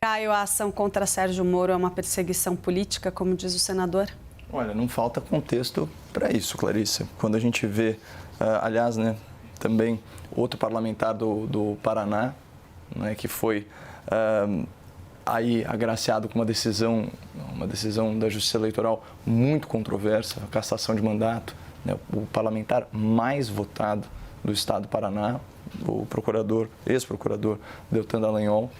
Caio, a ação contra Sérgio Moro é uma perseguição política, como diz o senador? Olha, não falta contexto para isso, Clarissa. Quando a gente vê, aliás, né, também outro parlamentar do Paraná, né, que foi aí agraciado com uma decisão da Justiça Eleitoral muito controversa, a cassação de mandato, né, o parlamentar mais votado do estado do Paraná, o ex-procurador Deltan Dallagnol.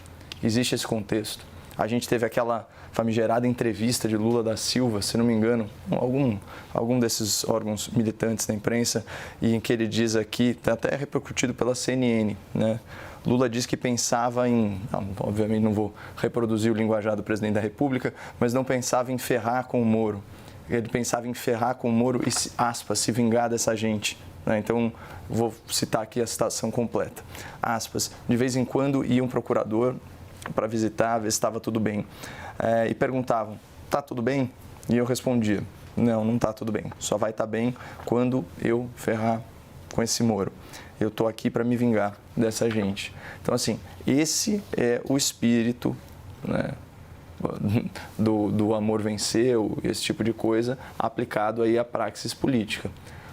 Existe esse contexto. A gente teve aquela famigerada entrevista de Lula da Silva, se não me engano, algum desses órgãos militantes da imprensa, e em que ele diz aqui, está até repercutido pela CNN, né? Lula diz que pensava obviamente não vou reproduzir o linguajar do presidente da República, mas não pensava em ferrar com o Moro. Ele pensava em ferrar com o Moro e, aspas, se vingar dessa gente. Então, vou citar aqui a citação completa. Aspas, de vez em quando ia um procurador para visitar, ver se estava tudo bem. E perguntavam, tá tudo bem? E eu respondia, não está tudo bem. Só vai estar bem quando eu ferrar com esse Moro. Eu estou aqui para me vingar dessa gente. Então, assim, esse é o espírito, né, do amor venceu, esse tipo de coisa, aplicado aí à praxis política.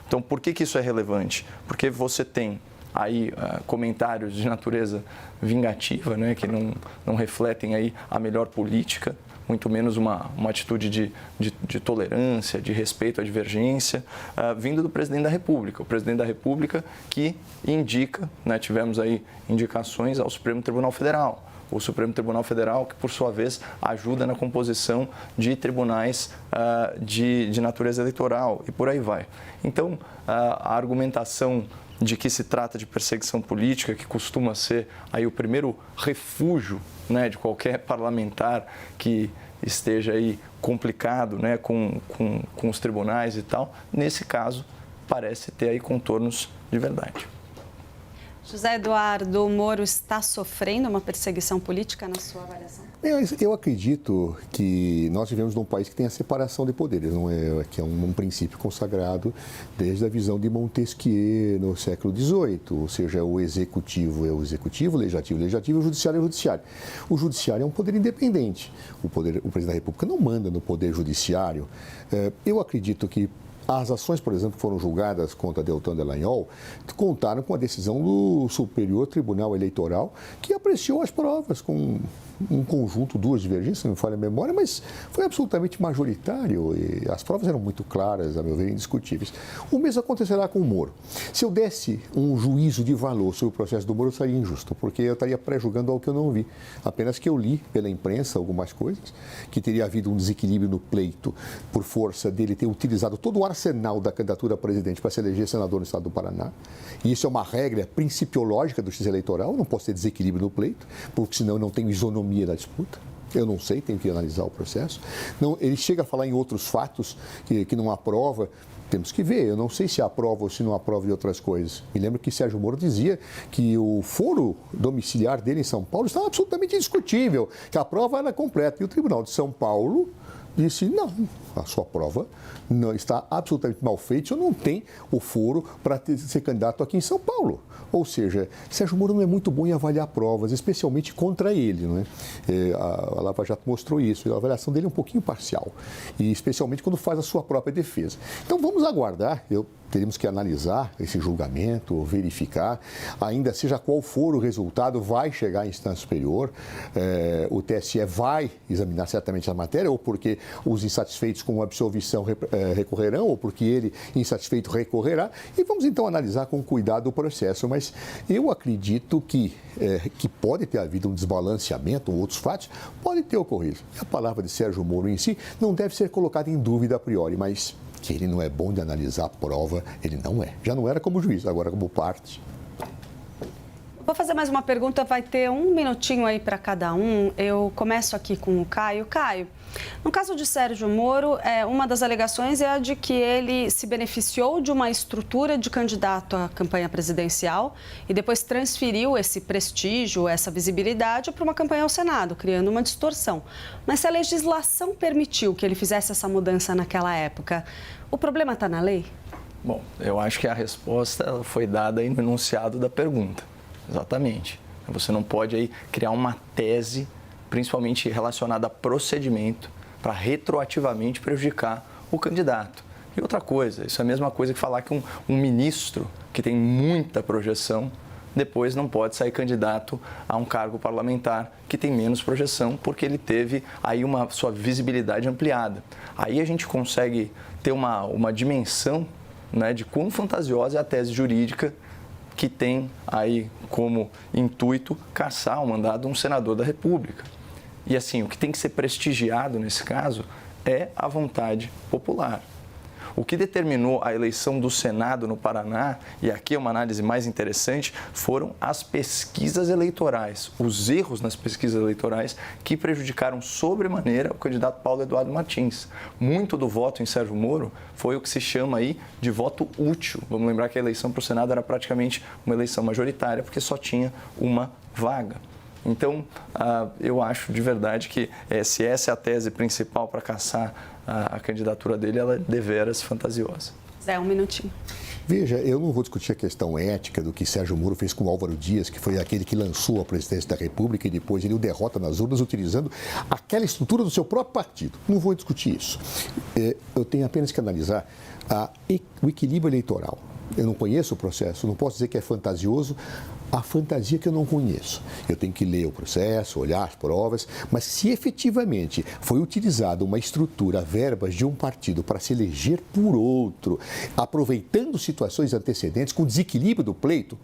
Então, por que isso é relevante? Porque você tem aí comentários de natureza vingativa, né, que não refletem aí a melhor política, muito menos uma atitude de tolerância, de respeito à divergência, vindo do presidente da República. O presidente da República que indica, né, tivemos aí indicações ao Supremo Tribunal Federal. O Supremo Tribunal Federal, que por sua vez ajuda na composição de tribunais de natureza eleitoral e por aí vai. Então, a argumentação de que se trata de perseguição política, que costuma ser aí o primeiro refúgio, né, de qualquer parlamentar que esteja aí complicado, né, com os tribunais e tal, nesse caso parece ter aí contornos de verdade. José Eduardo, o Moro está sofrendo uma perseguição política na sua avaliação? Eu acredito que nós vivemos num país que tem a separação de poderes, não é? Que é um princípio consagrado desde a visão de Montesquieu no século XVIII, ou seja, o executivo é o executivo, o legislativo é o legislativo, o judiciário é o judiciário. O judiciário é um poder independente. O presidente da República não manda no poder judiciário. Eu acredito que as ações, por exemplo, que foram julgadas contra Deltan Dallagnol, contaram com a decisão do Superior Tribunal Eleitoral, que apreciou as provas com um conjunto, duas divergências, não me falha a memória, mas foi absolutamente majoritário e as provas eram muito claras, a meu ver, indiscutíveis. O mesmo acontecerá com o Moro. Se eu desse um juízo de valor sobre o processo do Moro, eu seria injusto, porque eu estaria pré-julgando algo que eu não vi. Apenas que eu li pela imprensa algumas coisas, que teria havido um desequilíbrio no pleito por força dele ter utilizado todo o arsenal da candidatura a presidente para se eleger senador no estado do Paraná. E isso é uma regra principiológica do justiça eleitoral, não posso ter desequilíbrio no pleito, porque senão eu não tenho isonomia da disputa. Eu não sei, tenho que analisar o processo. Não, ele chega a falar em outros fatos que não há prova. Temos que ver, eu não sei se há prova ou se não há prova de outras coisas. Me lembro que Sérgio Moro dizia que o foro domiciliar dele em São Paulo estava absolutamente indiscutível, que a prova era completa. E o Tribunal de São Paulo disse, não, a sua prova não está absolutamente mal feita, não tem o foro para ser candidato aqui em São Paulo. Ou seja, Sérgio Moro não é muito bom em avaliar provas, especialmente contra ele, não é? A Lava Jato mostrou isso, a avaliação dele é um pouquinho parcial, e especialmente quando faz a sua própria defesa. Então vamos aguardar, teremos que analisar esse julgamento, verificar, ainda seja qual for o resultado, vai chegar à instância superior, o TSE vai examinar certamente a matéria, ou porque os insatisfeitos com a absolvição recorrerão, ou porque ele, insatisfeito, recorrerá, e vamos então analisar com cuidado o processo, mas eu acredito que pode ter havido um desbalanceamento, ou outros fatos, pode ter ocorrido. A palavra de Sérgio Moro em si não deve ser colocada em dúvida a priori, mas que ele não é bom de analisar a prova, ele não é. Já não era como juiz, agora como parte. Vou fazer mais uma pergunta, vai ter um minutinho aí para cada um. Eu começo aqui com o Caio. Caio, no caso de Sérgio Moro, uma das alegações é a de que ele se beneficiou de uma estrutura de candidato à campanha presidencial e depois transferiu esse prestígio, essa visibilidade para uma campanha ao Senado, criando uma distorção. Mas se a legislação permitiu que ele fizesse essa mudança naquela época, o problema está na lei? Bom, eu acho que a resposta foi dada aí no enunciado da pergunta. Exatamente. Você não pode aí criar uma tese principalmente relacionada a procedimento, para retroativamente prejudicar o candidato. E outra coisa, isso é a mesma coisa que falar que um ministro que tem muita projeção depois não pode sair candidato a um cargo parlamentar que tem menos projeção, porque ele teve aí uma sua visibilidade ampliada. Aí a gente consegue ter uma dimensão, né, de quão fantasiosa é a tese jurídica que tem aí como intuito cassar o mandato de um senador da República. E assim, o que tem que ser prestigiado nesse caso é a vontade popular. O que determinou a eleição do Senado no Paraná, e aqui é uma análise mais interessante, foram as pesquisas eleitorais, os erros nas pesquisas eleitorais que prejudicaram sobremaneira o candidato Paulo Eduardo Martins. Muito do voto em Sérgio Moro foi o que se chama aí de voto útil. Vamos lembrar que a eleição para o Senado era praticamente uma eleição majoritária, porque só tinha uma vaga. Então, eu acho de verdade que se essa é a tese principal para caçar a candidatura dele, ela é deveras fantasiosa. Zé, um minutinho. Veja, eu não vou discutir a questão ética do que Sérgio Moro fez com Álvaro Dias, que foi aquele que lançou a presidência da República e depois ele o derrota nas urnas utilizando aquela estrutura do seu próprio partido. Não vou discutir isso. Eu tenho apenas que analisar o equilíbrio eleitoral. Eu não conheço o processo, não posso dizer que é fantasioso, a fantasia que eu não conheço. Eu tenho que ler o processo, olhar as provas, mas se efetivamente foi utilizada uma estrutura, verbas de um partido para se eleger por outro, aproveitando situações antecedentes com desequilíbrio do pleito,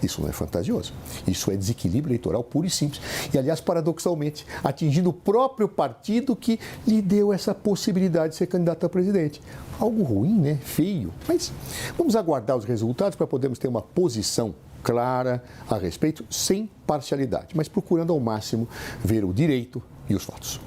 isso não é fantasioso, isso é desequilíbrio eleitoral puro e simples. E, aliás, paradoxalmente, atingindo o próprio partido que lhe deu essa possibilidade de ser candidato a presidente. Algo ruim, né? Feio. Mas vamos aguardar os resultados para podermos ter uma posição clara a respeito, sem parcialidade, mas procurando ao máximo ver o direito e os fatos.